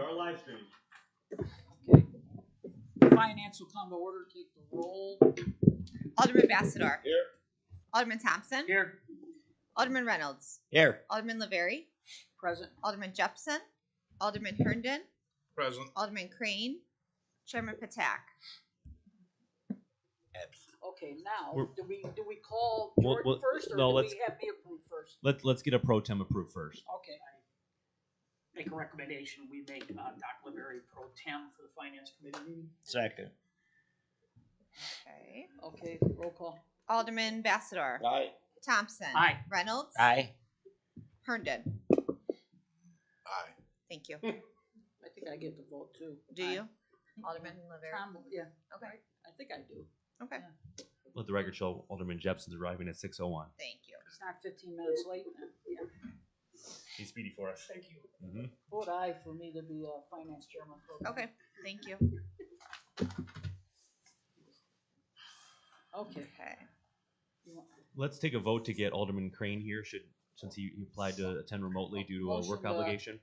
are live streaming. Okay. Finance will come to order. Take the roll. Alderman Bassador. Here. Alderman Thompson. Here. Alderman Reynolds. Here. Alderman LaVerry. Present. Alderman Jepson. Alderman Herndon. Present. Alderman Crane. Chairman Patak. Okay, now We're- do we call Well, Jordan first, or no, do let's- we have me approve first? Let's get a pro tem approved first. Okay. Make a recommendation. We make Dr. LaVerry pro tem for the finance committee meeting. Second. Okay. Okay, roll call. Alderman Bassador. Aye. Thompson. Aye. Reynolds. Aye. Herndon. Aye. Thank you. I think I get to vote too. Do Aye. you? Alderman LaVerry. Tom, yeah. Okay. I think I do. Okay. Yeah. Let the record show Alderman Jepson's arriving at 6:01. Thank you. It's not 15 minutes late. Then. Yeah. He's speedy for us. Thank you. Mm-hmm. Vote aye for me to be finance chairman. Okay. Thank you. Okay. Okay. You want- Let's take a vote to get Alderman Crane here. Since he applied to attend remotely due to a work Motion, obligation.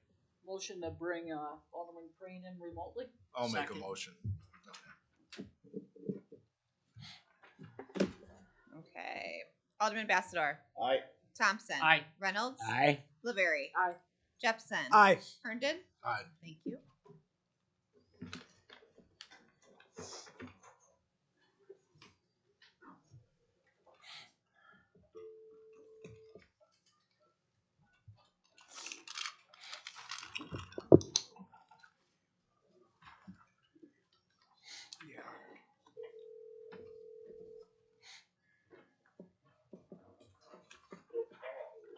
Motion to bring Alderman Crane in remotely. I'll make a Second. motion. Okay. Alderman Bassador. Aye. Thompson. Aye. Reynolds. Aye. LaVerry. Aye. Jepson. Aye. Herndon. Aye. Thank you.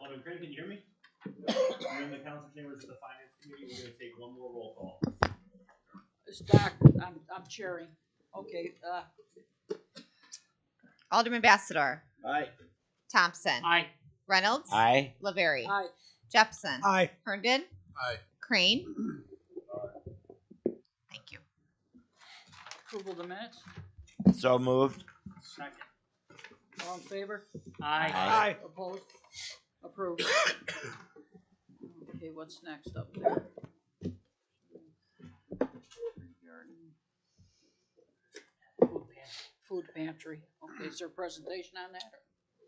Alderman Crane, can you hear me? You're in the council chambers of the finance committee. We're going to take one more roll call. It's Doc. I'm chairing. Okay. Alderman Bassador. Aye. Thompson. Aye. Reynolds. Aye. LaVerry. Aye. Jepson. Aye. Herndon. Aye. Crane. Thank you. Approval of the minutes. So moved. Second. All in favor? Aye. Aye. Opposed? Approved. Okay, what's next up there? Food pantry. Okay, is there a presentation on that?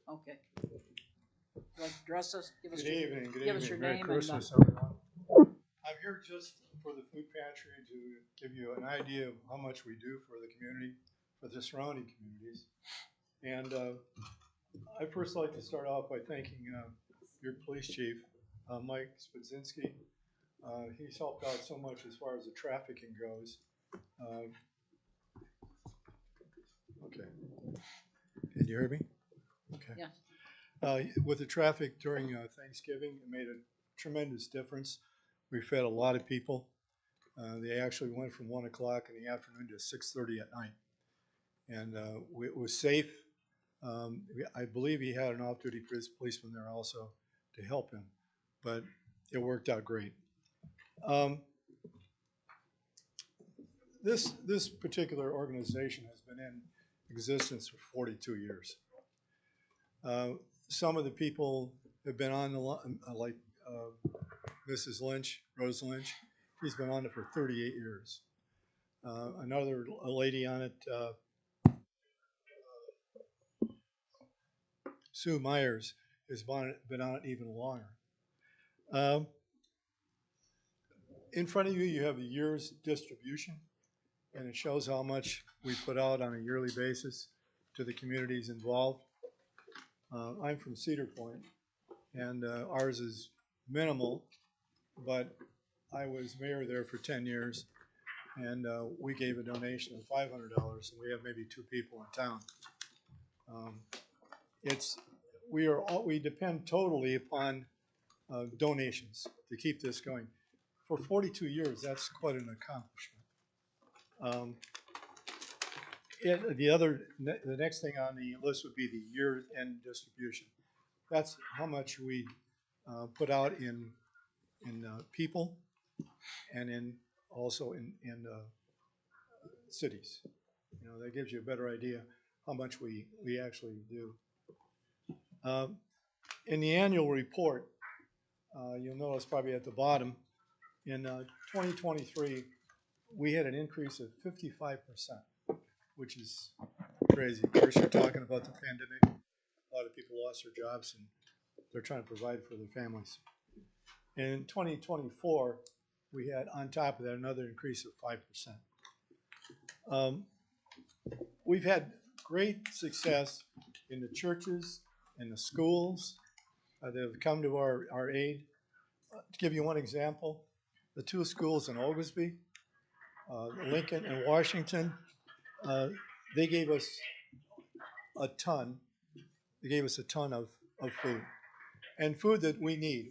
Okay. Would you like to address us? Give us Good your, evening, good give us evening. your Merry name Christmas, and, everyone. I'm here just for the food pantry to give you an idea of how much we do for the community, for the surrounding communities. And I'd first like to start off by thanking your police chief, Mike Spudzinski. He's helped out so much as far as the trafficking goes. Okay. Can you hear me? Okay. Yeah. With the traffic during Thanksgiving, it made a tremendous difference. We fed a lot of people. They actually went from 1 o'clock in the afternoon to 6:30 at night. And it was safe. I believe he had an off-duty policeman there also to help him, but it worked out great. This particular organization has been in existence for 42 years. Some of the people have been on the line, like Mrs. Lynch, Rose Lynch. She's been on it for 38 years. Another lady on it, Sue Myers, has been on it even longer. In front of you, you have the year's distribution, and it shows how much we put out on a yearly basis to the communities involved. I'm from Cedar Point, and ours is minimal, but I was mayor there for 10 years, and we gave a donation of $500, and we have maybe 2 people in town. We depend totally upon donations to keep this going. For 42 years, that's quite an accomplishment. The next thing on the list would be the year-end distribution. That's how much we put out in people and also in cities. You know, that gives you a better idea how much we actually do. In the annual report, you'll notice probably at the bottom, In 2023, we had an increase of 55%, which is crazy. Of course, you're talking about the pandemic. A lot of people lost their jobs and they're trying to provide for their families. And in 2024, we had on top of that another increase of 5%. We've had great success in the churches and the schools that have come to our aid. To give you one example, the two schools in Oglesby, Lincoln and Washington, they gave us a ton. They gave us a ton of food, and food that we need.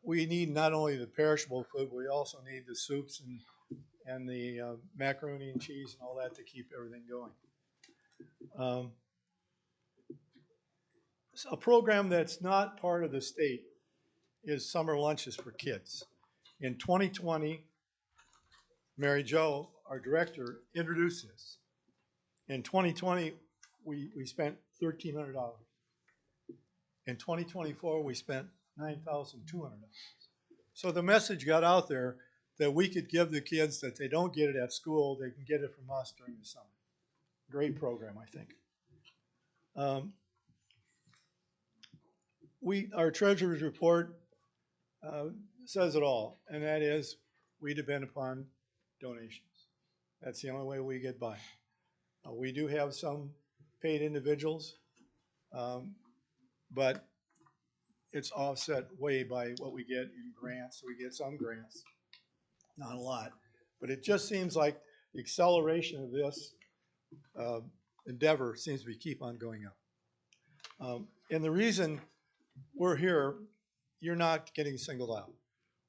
We need not only the perishable food, we also need the soups and the macaroni and cheese and all that to keep everything going. A program that's not part of the state is summer lunches for kids. In 2020, Mary Jo, our director, introduced this. In 2020, we spent $1,300. In 2024, we spent $9,200. So the message got out there that we could give the kids that they don't get it at school, they can get it from us during the summer. Great program, I think. Our treasurer's report says it all, and that is we depend upon donations. That's the only way we get by. We do have some paid individuals, but it's offset way by what we get in grants. We get some grants, not a lot, but it just seems like the acceleration of this endeavor seems to keep on going up. And the reason we're here, you're not getting singled out.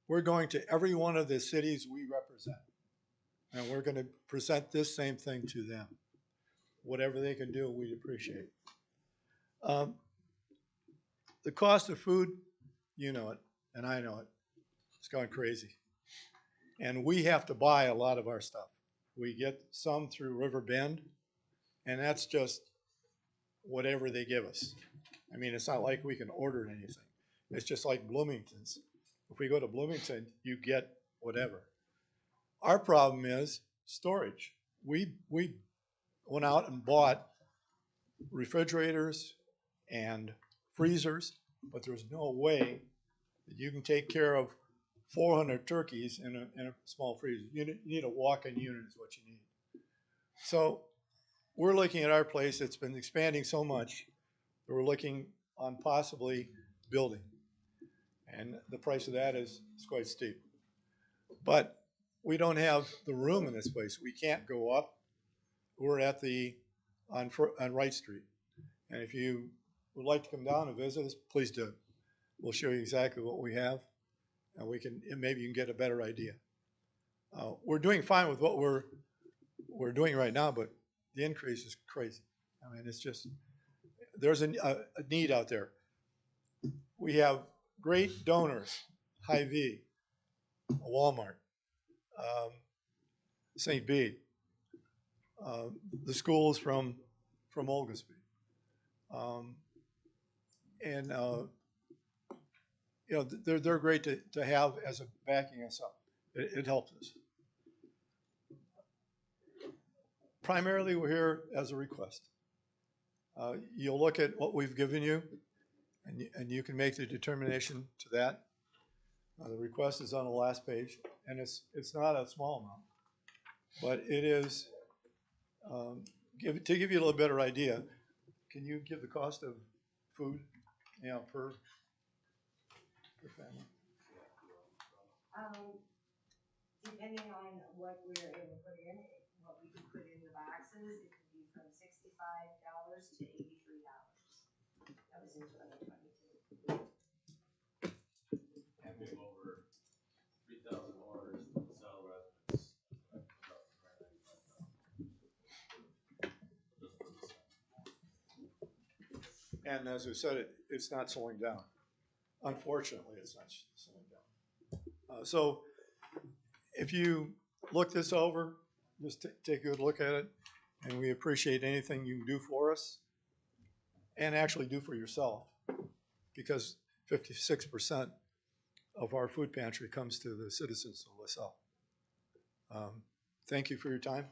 We're going to every one of the cities we represent, and we're going to present this same thing to them. Whatever they can do, we'd appreciate. The cost of food, you know it, and I know it. It's going crazy. And we have to buy a lot of our stuff. We get some through River Bend, and that's just whatever they give us. I mean, it's not like we can order anything. It's just like Bloomington's. If we go to Bloomington, you get whatever. Our problem is storage. We went out and bought refrigerators and freezers, but there's no way that you can take care of 400 turkeys in a small freezer. You need a walk-in unit is what you need. So we're looking at our place. It's been expanding so much that we're looking on possibly building. And the price of that is quite steep. But we don't have the room in this place. We can't go up. We're at on Wright Street. And if you would like to come down and visit us, please do. We'll show you exactly what we have, and maybe you can get a better idea. We're doing fine with what we're doing right now, but the increase is crazy. I mean, it's just, there's a need out there. We have great donors, Hy-Vee, Walmart, St. Bede, the schools from Oglesby. And you know, they're great to have as a backing us up. It helps us. Primarily, we're here as a request. You'll look at what we've given you, and you can make the determination to that. The request is on the last page, and it's not a small amount, but it is, to give you a little better idea, can you give the cost of food, you know, per family? Depending on what we're able to put in, what we can put in the boxes, it could be from $65 to $83. That was in 2022. And we have over 3,000 orders from the Salle residents. And as we said, it's not slowing down. Unfortunately, it's not slowing down. So if you look this over, just take a good look at it, and we appreciate anything you do for us and actually do for yourself, because 56% of our food pantry comes to the citizens of LaSalle. Thank you for your time.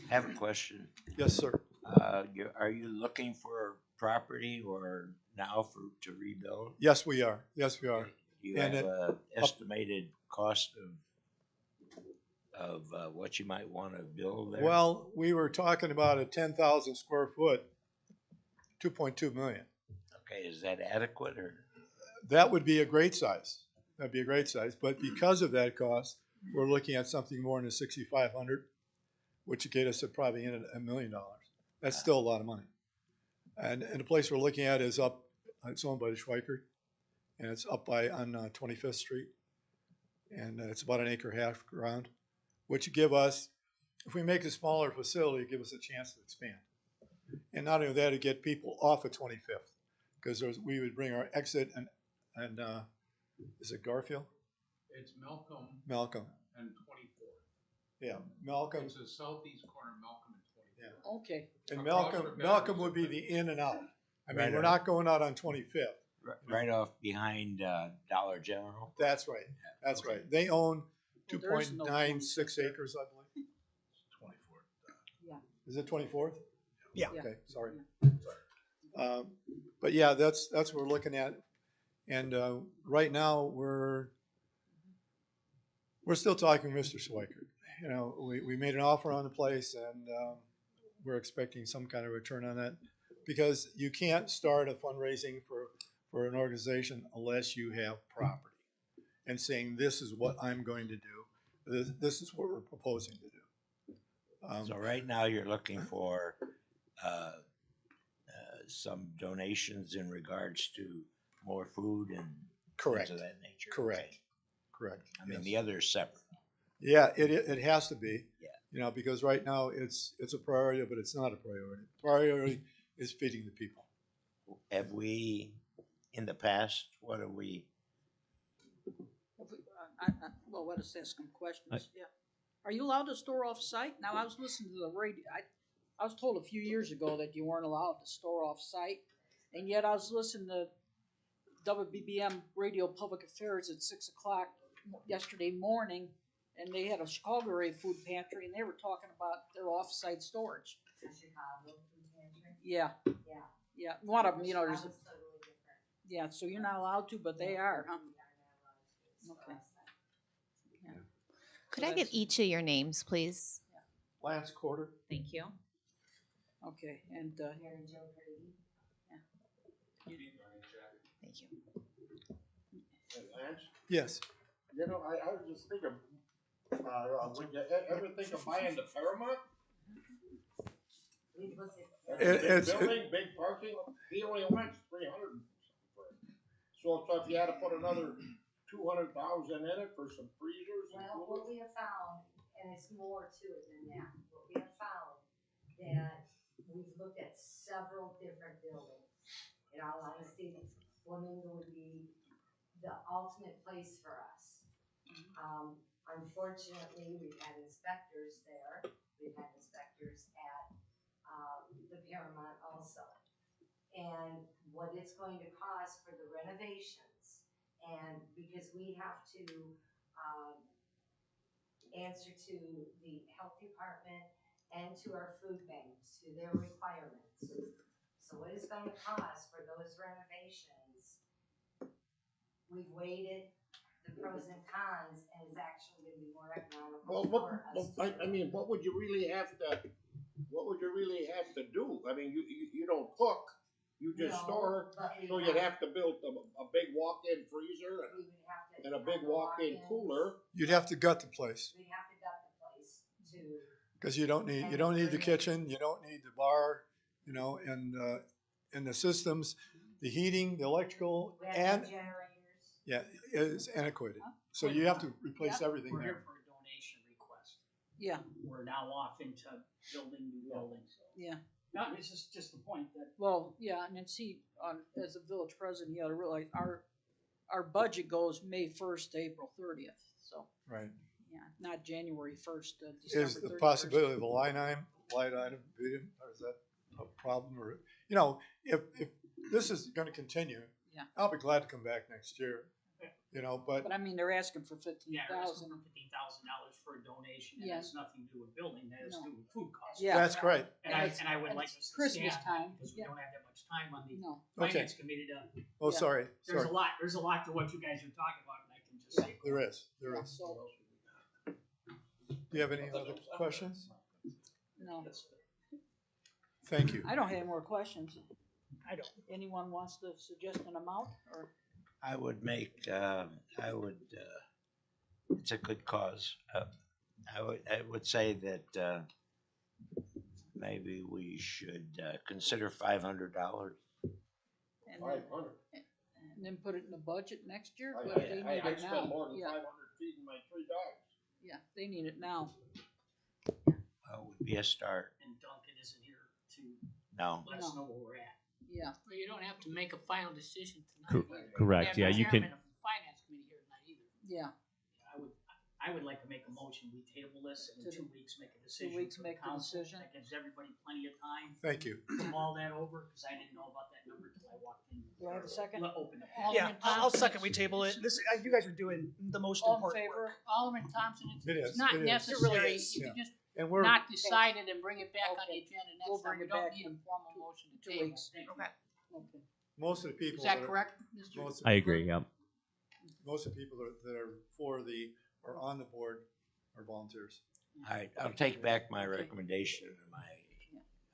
I have a question. Yes, sir. Are you looking for property or now to rebuild? Yes, we are. Yes, we are. Do you And have it- a estimated cost of what you might want to build there? Well, we were talking about a 10,000 square foot, 2.2 million. Okay, is that adequate or? That would be a great size. That'd be a great size. But because of that cost, we're looking at something more in the 6,500, which would get us to probably in $1 million. That's still a lot of money. And the place we're looking at is up, it's owned by the Schweikert, and it's up on 25th Street. And it's about an acre half ground, which would give us, if we make a smaller facility, give us a chance to expand. And not only that, to get people off of 25th, because we would bring our exit and is it Garfield? It's Malcolm Malcolm. and 24th. Yeah, Malcolm. It's the southeast corner of Malcolm and 24th. Okay, And Across Malcolm, from Malcolm Veterans would be the Affairs. in and out. I mean, Right we're on. not going out on 25th. Right off behind Dollar General? That's right. That's Okay. right. They own Well, there is no 2.96 acres, I believe. 24th. Is it 24th? Yeah. Yeah. Okay, sorry. But yeah, that's what we're looking at. And right now, we're still talking to Mr. Schweikert. You know, we made an offer on the place, and we're expecting some kind of return on that, because you can't start a fundraising for an organization unless you have property and saying, this is what I'm going to do. This is what we're proposing to do. So right now you're looking for some donations in regards to more food and Correct. things of that nature? Correct. Okay. Correct. I mean, Yes. the other is separate. Yeah, it has to be. Yeah. You know, because right now it's a priority, but it's not a priority. Priority is feeding the people. Have we, in the past, what have we, well, let us ask them questions, yeah. Are you allowed to store off-site? Now, I was listening to the radio, I was told a few years ago that you weren't allowed to store off-site, and yet I was listening to WBBM Radio Public Affairs at 6 o'clock yesterday morning, and they had a Chicago area food pantry, and they were talking about their off-site storage. The Chicago food pantry. Yeah, Yeah. yeah, one of them, you know, That there's, was totally different. yeah, so you're not allowed to, but they are, huh? We are not allowed to store Okay. outside. Could I get each of your names, please? Lance Quarter. Thank you. Okay, and, Mary Jo Brady. Thank you. Lance? Yes. You know, I was just thinking, would you ever think of buying the Paramount? We've looked at. It's- Big parking, he only wants 300 and something for it. So if you had to put another 200,000 in it for some freezers and Well, coolers? what we have found, and it's more to it than that, what we have found, that we've looked at several different buildings. In all honesty, Flamingo would be the ultimate place for us. Unfortunately, we've had inspectors there, we've had inspectors at, the Paramount also. And what it's going to cost for the renovations, and because we have to, answer to the health department and to our food banks, to their requirements. So what it's gonna cost for those renovations, we've weighed the pros and cons, and it's actually gonna be more economical for us to do. I mean, what would you really have to do? I mean, you don't cook, you just No, store, but we so you'd have to build a big walk-in freezer we would have to and a have big the walk-in walk-ins. cooler. You'd have to gut the place, We'd have to gut the place to, because you don't need the kitchen, you don't need the bar, you know, and the systems, the heating, the electrical, we have and, to have generators. yeah, is antiquated. So you have to replace everything We're here there. for a donation request. yeah, We're now off into building new buildings. yeah. No, it's just the point that Well, yeah, and then see, as a village president, you gotta realize our budget goes May 1st to April 30th, so, Right. yeah, not January 1st to December 31st. Is the possibility of a line item being, or is that a problem, or, you know, if this is gonna continue, Yeah. I'll be glad to come back next year you know, but But I mean, they're asking for 15,000. Yeah, they're asking for $15,000 for a donation, and Yeah. it's nothing to do with building, that has to No. do with food costs. Yeah. that's great. And I would And like it's us to Christmas stand time, because we yeah. don't have that much time on the No, finance committee to, Oh, Yeah. sorry, there's sorry. there's a lot to what you guys are talking about, and I can just say. There is. Yeah, so, Do you have any other questions? no, Thank you. I don't have any more questions. I don't. Anyone wants to suggest an amount, or? I would make, it's a good cause. I would say that, maybe we should, consider $500. And Five then, hundred. and then put it in the budget next year, I, but they need I it now. spent more than Yeah, 500 feeding my 3 dogs. yeah, they need it now. Would be a start. And Duncan isn't here to No. let us know where we're at. Yeah, Well, you don't have to make a final decision tonight either. Correct, We yeah, have the you can, chairman of the finance committee here tonight either. yeah, I would like to make a motion, we table this, and in To- 2 weeks make a decision. 2 weeks for the make the council. decision. That gives everybody plenty of time Thank you. to mull that over, because I didn't know about that number till I walked in. do I have a second? Open it. Yeah, I'll second we table it. This, you guys are doing the most All in important work. favor? Alderman Thompson, It is, it's not it is. necessary, It really is, you yeah. can just And we're, not decide it and bring it back on the Okay. agenda We'll next time. bring We it don't back need a in formal motion to 2 table. weeks. Okay, Okay. most of the people is that that are, correct, Mr.? most of I agree, yeah. most of the people that are for the, or on the board are volunteers. All right, I'll take back my recommendation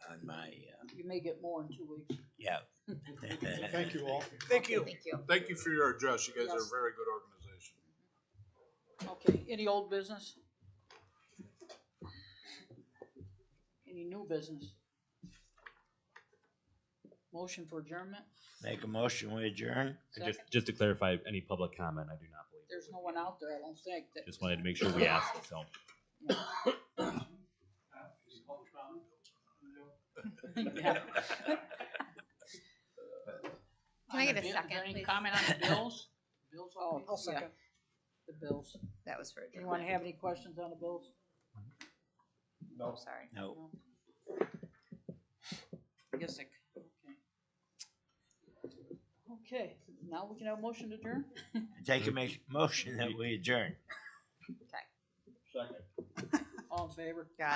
on my, You may get more in 2 weeks. yeah. Thank you all. Thank you. Thank you. Thank you for your address. You guys are Yes. a very good organization. Okay, any old business? Any new business? Motion for adjournment? Make a motion, we adjourn? And just to clarify, any public comment, I do not believe. There's no one out there, I don't think, that. Just wanted to make sure we asked it, so. Yeah. Can I get a Is there second, any please? comment on the bills? Bills, Oh, I'll yeah, second. the bills. That was for Anyone have any questions on the bills? No, sorry. No. I guess I, okay, now we can have a motion to adjourn? Take a motion that we adjourn. Second. All in favor? Got it.